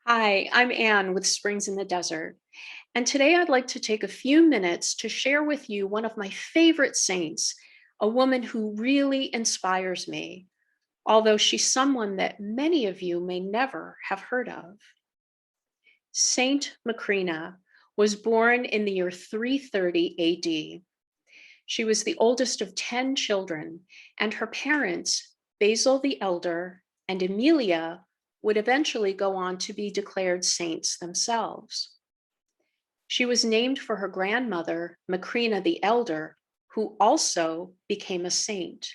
Hi, I'm Anne with Springs in the Desert, and today I'd like to take a few minutes to share with you one of my favorite saints, a woman who really inspires me, although she's someone that many of you may never have heard of. Saint Macrina was born in the year 330 AD. She was the oldest of 10 children, and her parents, Basil the Elder and Emilia, would eventually go on to be declared saints themselves. She was named for her grandmother, Macrina the Elder, who also became a saint.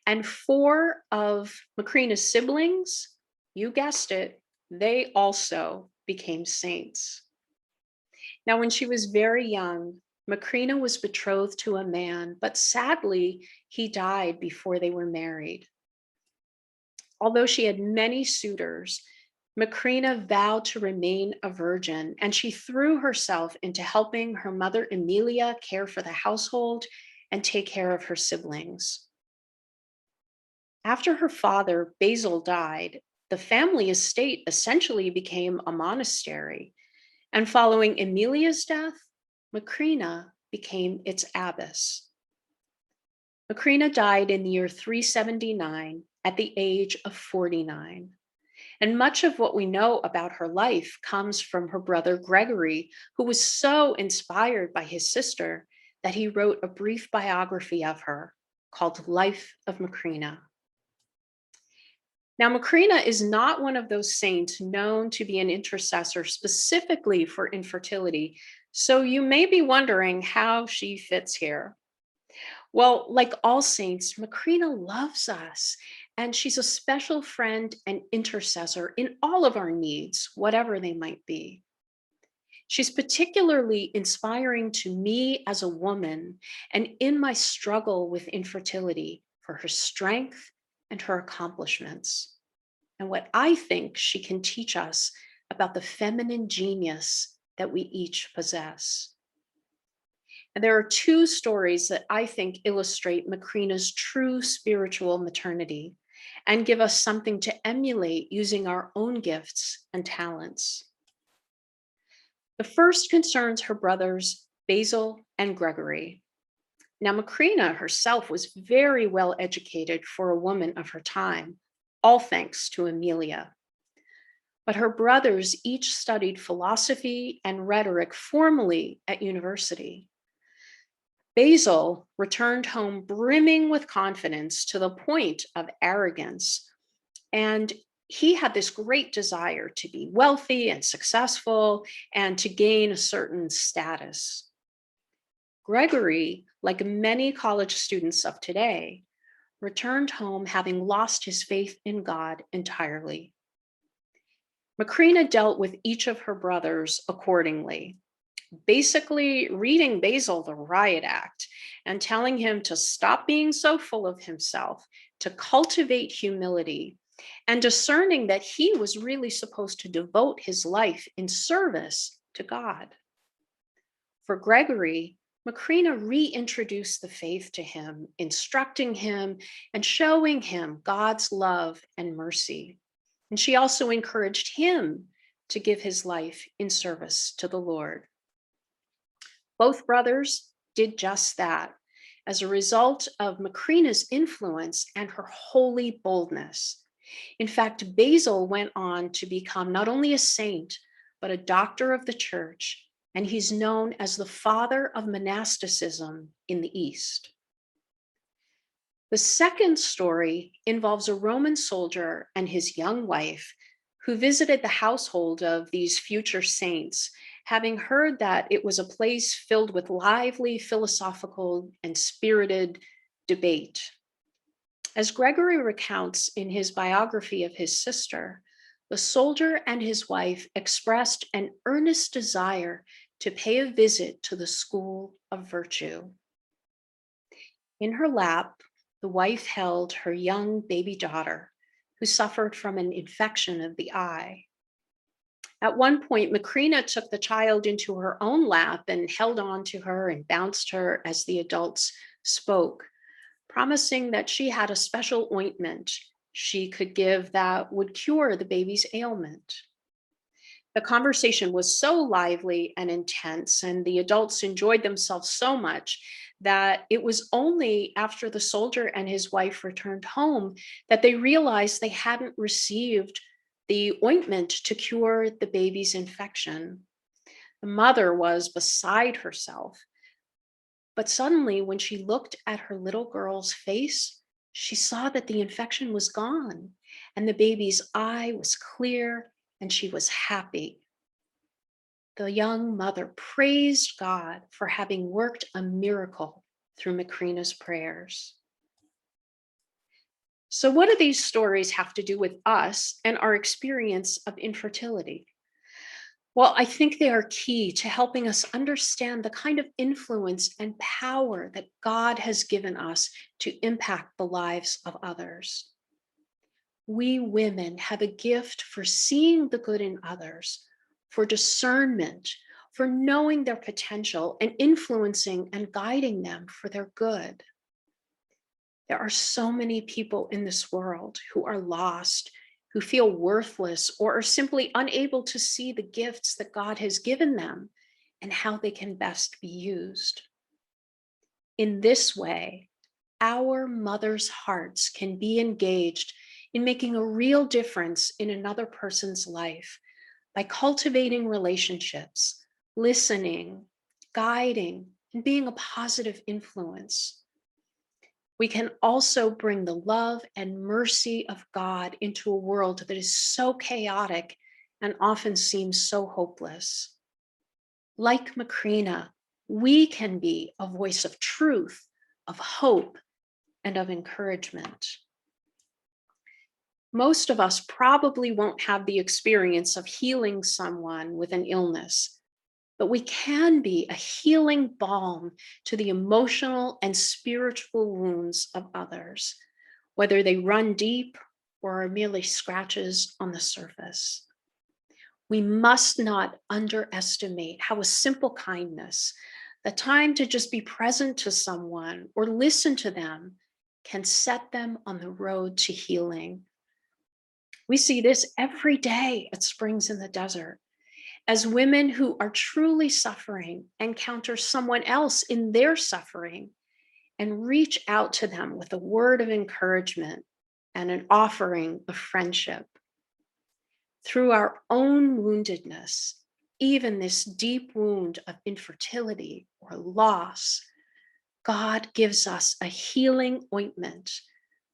And four of Macrina's siblings, you guessed it, they also became saints. Now, when she was very young, Macrina was betrothed to a man, but sadly, he died before they were married. Although she had many suitors, Macrina vowed to remain a virgin, and she threw herself into helping her mother Emilia care for the household and take care of her siblings. After her father Basil died, the family estate essentially became a monastery, and following Emilia's death, Macrina became its abbess. Macrina died in the year 379 at the age of 49. And much of what we know about her life comes from her brother Gregory, who was so inspired by his sister that he wrote a brief biography of her called Life of Macrina. Now, Macrina is not one of those saints known to be an intercessor specifically for infertility, so you may be wondering how she fits here. Well, like all saints, Macrina loves us, and she's a special friend and intercessor in all of our needs, whatever they might be. She's particularly inspiring to me as a woman and in my struggle with infertility for her strength and her accomplishments, and what I think she can teach us about the feminine genius that we each possess. And there are two stories that I think illustrate Macrina's true spiritual maternity and give us something to emulate using our own gifts and talents. The first concerns her brothers, Basil and Gregory. Now, Macrina herself was very well educated for a woman of her time, all thanks to Emilia. But her brothers each studied philosophy and rhetoric formally at university. Basil returned home brimming with confidence to the point of arrogance. And he had this great desire to be wealthy and successful and to gain a certain status. Gregory, like many college students of today, returned home having lost his faith in God entirely. Macrina dealt with each of her brothers accordingly, basically reading Basil the riot act and telling him to stop being so full of himself, to cultivate humility, and discerning that he was really supposed to devote his life in service to God. For Gregory, Macrina reintroduced the faith to him, instructing him and showing him God's love and mercy. And she also encouraged him to give his life in service to the Lord. Both brothers did just that as a result of Macrina's influence and her holy boldness. In fact, Basil went on to become not only a saint, but a doctor of the church, and he's known as the father of monasticism in the East. The second story involves a Roman soldier and his young wife who visited the household of these future saints, having heard that it was a place filled with lively philosophical and spirited debate. As Gregory recounts in his biography of his sister, the soldier and his wife expressed an earnest desire to pay a visit to the school of virtue. In her lap, the wife held her young baby daughter, who suffered from an infection of the eye. At one point, Macrina took the child into her own lap and held on to her and bounced her as the adults spoke, promising that she had a special ointment she could give that would cure the baby's ailment. The conversation was so lively and intense, and the adults enjoyed themselves so much that it was only after the soldier and his wife returned home that they realized they hadn't received the ointment to cure the baby's infection. The mother was beside herself. But suddenly, when she looked at her little girl's face, she saw that the infection was gone and the baby's eye was clear and she was happy. The young mother praised God for having worked a miracle through Macrina's prayers. So, what do these stories have to do with us and our experience of infertility? Well, I think they are key to helping us understand the kind of influence and power that God has given us to impact the lives of others. We women have a gift for seeing the good in others, for discernment, for knowing their potential and influencing and guiding them for their good. There are so many people in this world who are lost, who feel worthless, or are simply unable to see the gifts that God has given them and how they can best be used. In this way, our mothers' hearts can be engaged in making a real difference in another person's life by cultivating relationships, listening, guiding, and being a positive influence. We can also bring the love and mercy of God into a world that is so chaotic and often seems so hopeless. Like Macrina, we can be a voice of truth, of hope, and of encouragement. Most of us probably won't have the experience of healing someone with an illness, but we can be a healing balm to the emotional and spiritual wounds of others, whether they run deep or are merely scratches on the surface. We must not underestimate how a simple kindness, the time to just be present to someone or listen to them, can set them on the road to healing. We see this every day at Springs in the Desert as women who are truly suffering encounter someone else in their suffering and reach out to them with a word of encouragement and an offering of friendship. Through our own woundedness, even this deep wound of infertility or loss, God gives us a healing ointment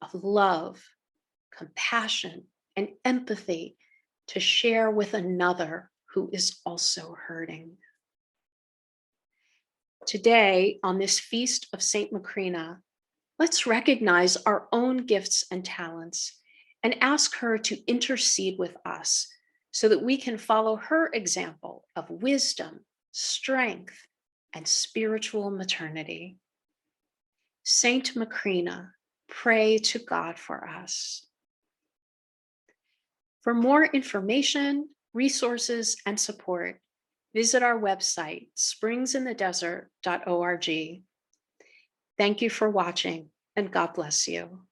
of love, compassion, and empathy to share with another who is also hurting. Today, on this feast of St. Macrina, let's recognize our own gifts and talents and ask her to intercede with us so that we can follow her example of wisdom, strength, and spiritual maternity. Saint Macrina, pray to God for us. For more information, resources, and support, visit our website, springsinthedesert.org. Thank you for watching, and God bless you.